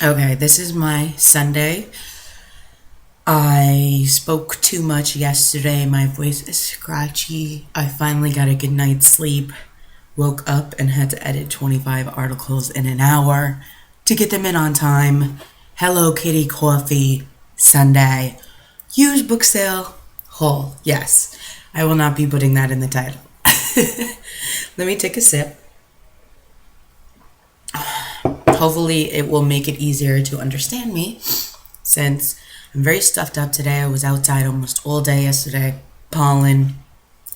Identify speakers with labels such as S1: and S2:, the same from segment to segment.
S1: Okay, this is my Sunday. I spoke too much yesterday. My voice is scratchy. I finally got a good night's sleep. Woke up and had to edit 25 articles in an hour to get them in on time. Hello Kitty Coffee Sunday. Used book sale haul. Yes, I will not be putting that in the title. Let me take a sip. Hopefully it will make it easier to understand me since I'm very stuffed up today. I was outside almost all day yesterday. Pollen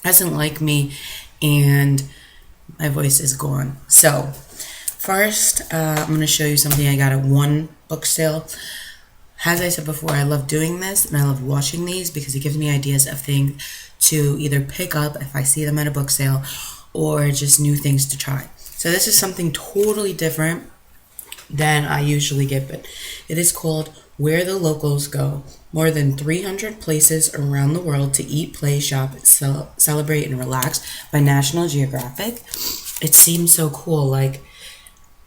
S1: doesn't like me and my voice is gone. So first, I'm going to show you something I got at one book sale. As I said before, I love doing this and I love watching these because it gives me ideas of things to either pick up if I see them at a book sale or just new things to try. So this is something totally different than I usually get, but it is called Where the Locals Go. More than 300 places around the world to eat, play, shop, celebrate, and relax by National Geographic. It seems so cool. Like,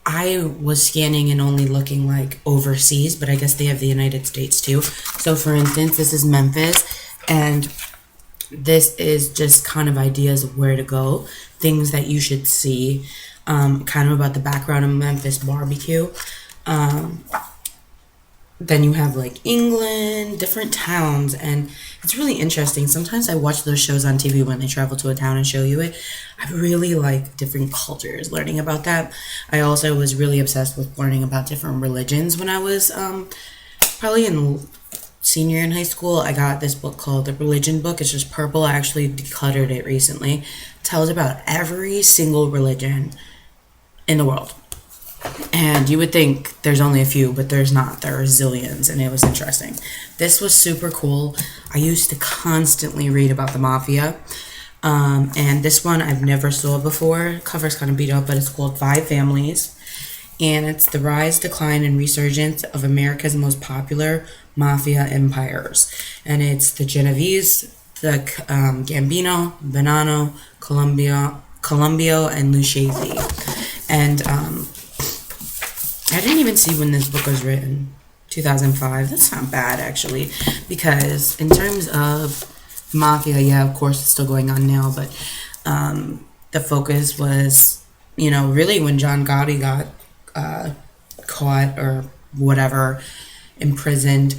S1: I was scanning and only looking like overseas, but I guess they have the United States too. So for instance, this is Memphis, and this is just kind of ideas of where to go, things that you should see, kind of about the background of Memphis barbecue. Then you have like England, different towns, and it's really interesting. Sometimes I watch those shows on TV when they travel to a town and show you it. I really like different cultures, learning about that. I also was really obsessed with learning about different religions when I was probably in senior in high school. I got this book called The Religion Book. It's just purple. I actually decluttered it recently. It tells about every single religion in the world. And you would think there's only a few, but there's not. There are zillions, and it was interesting. This was super cool. I used to constantly read about the Mafia. And this one I've never saw before. Cover's kind of beat up, but it's called Five Families. And it's the rise, decline, and resurgence of America's most popular mafia empires. And it's the Genovese, the Gambino, Bonanno, Colombio, and Lucchese. And I didn't even see when this book was written. 2005. That's not bad, actually, because in terms of Mafia, yeah, of course, it's still going on now, but the focus was, really when John Gotti got caught or whatever, imprisoned.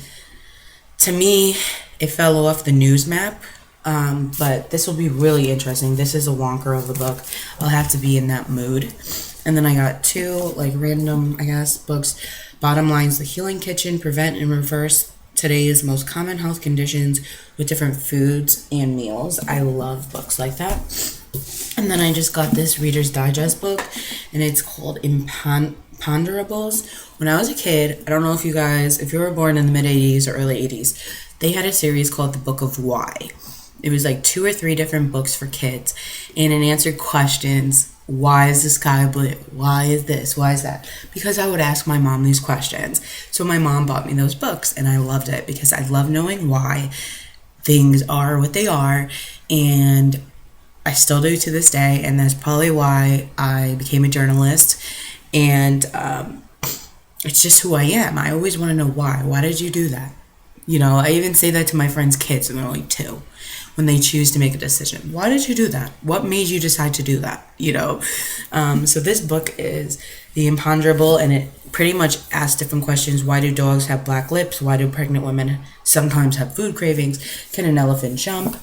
S1: To me, it fell off the news map, but this will be really interesting. This is a wonker of a book. I'll have to be in that mood. And then I got two, random, books. Bottom Lines, The Healing Kitchen, Prevent and Reverse Today's Most Common Health Conditions with Different Foods and Meals. I love books like that. And then I just got this Reader's Digest book, and it's called Imponderables. When I was a kid, I don't know if you were born in the mid-'80s or early 80s, they had a series called The Book of Why. It was 2 or 3 different books for kids, and it answered questions. Why is the sky blue? Why is this? Why is that? Because I would ask my mom these questions. So my mom bought me those books, and I loved it because I love knowing why things are what they are, and I still do to this day, and that's probably why I became a journalist, and it's just who I am. I always want to know why. Why did you do that? I even say that to my friends' kids, and they're only 2. When they choose to make a decision. Why did you do that? What made you decide to do that? So this book is The Imponderable, and it pretty much asks different questions. Why do dogs have black lips? Why do pregnant women sometimes have food cravings? Can an elephant jump?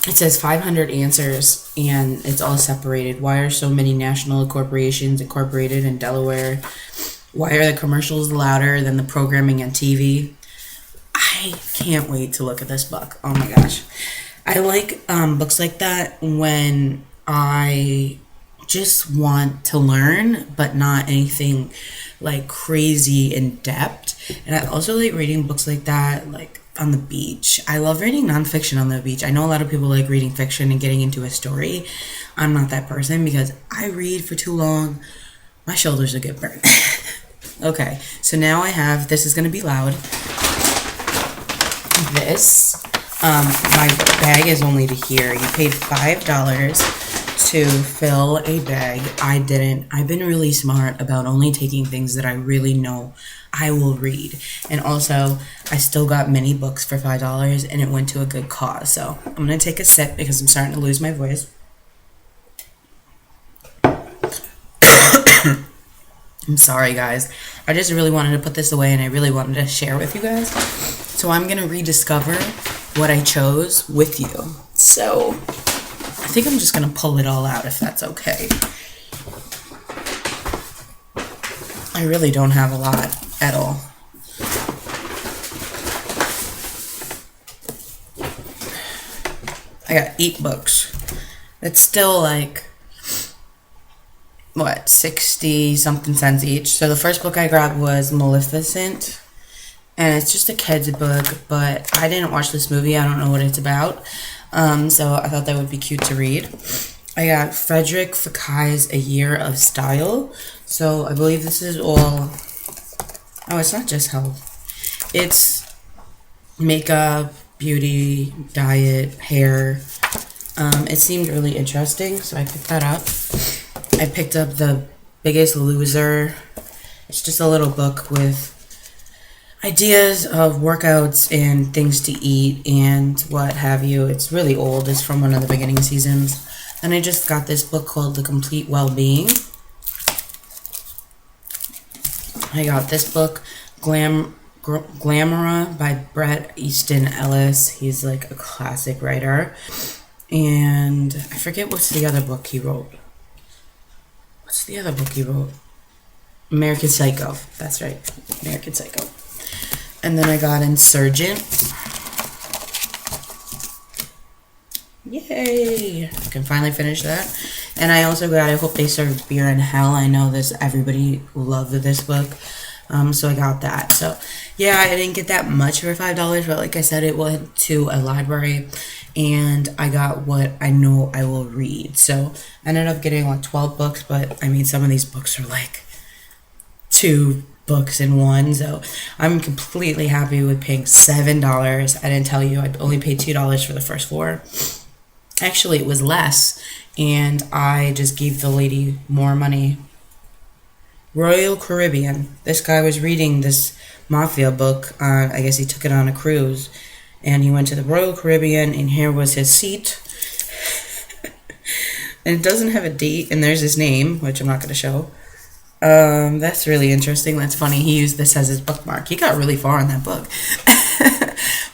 S1: It says 500 answers, and it's all separated. Why are so many national corporations incorporated in Delaware? Why are the commercials louder than the programming on TV? I can't wait to look at this book. Oh my gosh. I like books like that when I just want to learn, but not anything crazy in depth. And I also like reading books like that, on the beach. I love reading nonfiction on the beach. I know a lot of people like reading fiction and getting into a story. I'm not that person because I read for too long. My shoulders will get burnt. Okay, so now this is going to be loud. My bag is only to here. You paid $5 to fill a bag. I didn't. I've been really smart about only taking things that I really know I will read. And also, I still got many books for $5 and it went to a good cause. So I'm going to take a sip because I'm starting to lose my voice. I'm sorry, guys. I just really wanted to put this away and I really wanted to share with you guys. So I'm going to rediscover what I chose with you. So I think I'm just going to pull it all out if that's okay. I really don't have a lot at all. I got 8 books. It's still like, what, 60 something cents each. So the first book I grabbed was Maleficent. And it's just a kid's book, but I didn't watch this movie. I don't know what it's about. So I thought that would be cute to read. I got Frederick Fakai's A Year of Style. So I believe this is all... Oh, it's not just health. It's makeup, beauty, diet, hair. It seemed really interesting, so I picked that up. I picked up The Biggest Loser. It's just a little book with ideas of workouts and things to eat and what have you. It's really old. It's from one of the beginning seasons. And I just got this book called The Complete Well-Being. I got this book, Glamora by Bret Easton Ellis. He's like a classic writer. And I forget what's the other book he wrote. What's the other book he wrote? American Psycho. That's right. American Psycho. And then I got Insurgent. Yay! I can finally finish that. And I also got I Hope They Serve Beer in Hell. I know this, everybody loved this book. So I got that. So yeah, I didn't get that much for $5, but like I said, it went to a library and I got what I know I will read. So I ended up getting like 12 books, but I mean, some of these books are like 2 books in one. So I'm completely happy with paying $7. I didn't tell you, I only paid $2 for the first 4. Actually, it was less, and I just gave the lady more money. Royal Caribbean. This guy was reading this Mafia book. I guess he took it on a cruise, and he went to the Royal Caribbean, and here was his seat. And it doesn't have a date, and there's his name, which I'm not going to show. That's really interesting. That's funny. He used this as his bookmark. He got really far in that book.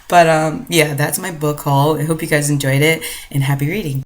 S1: But yeah, that's my book haul. I hope you guys enjoyed it, and happy reading.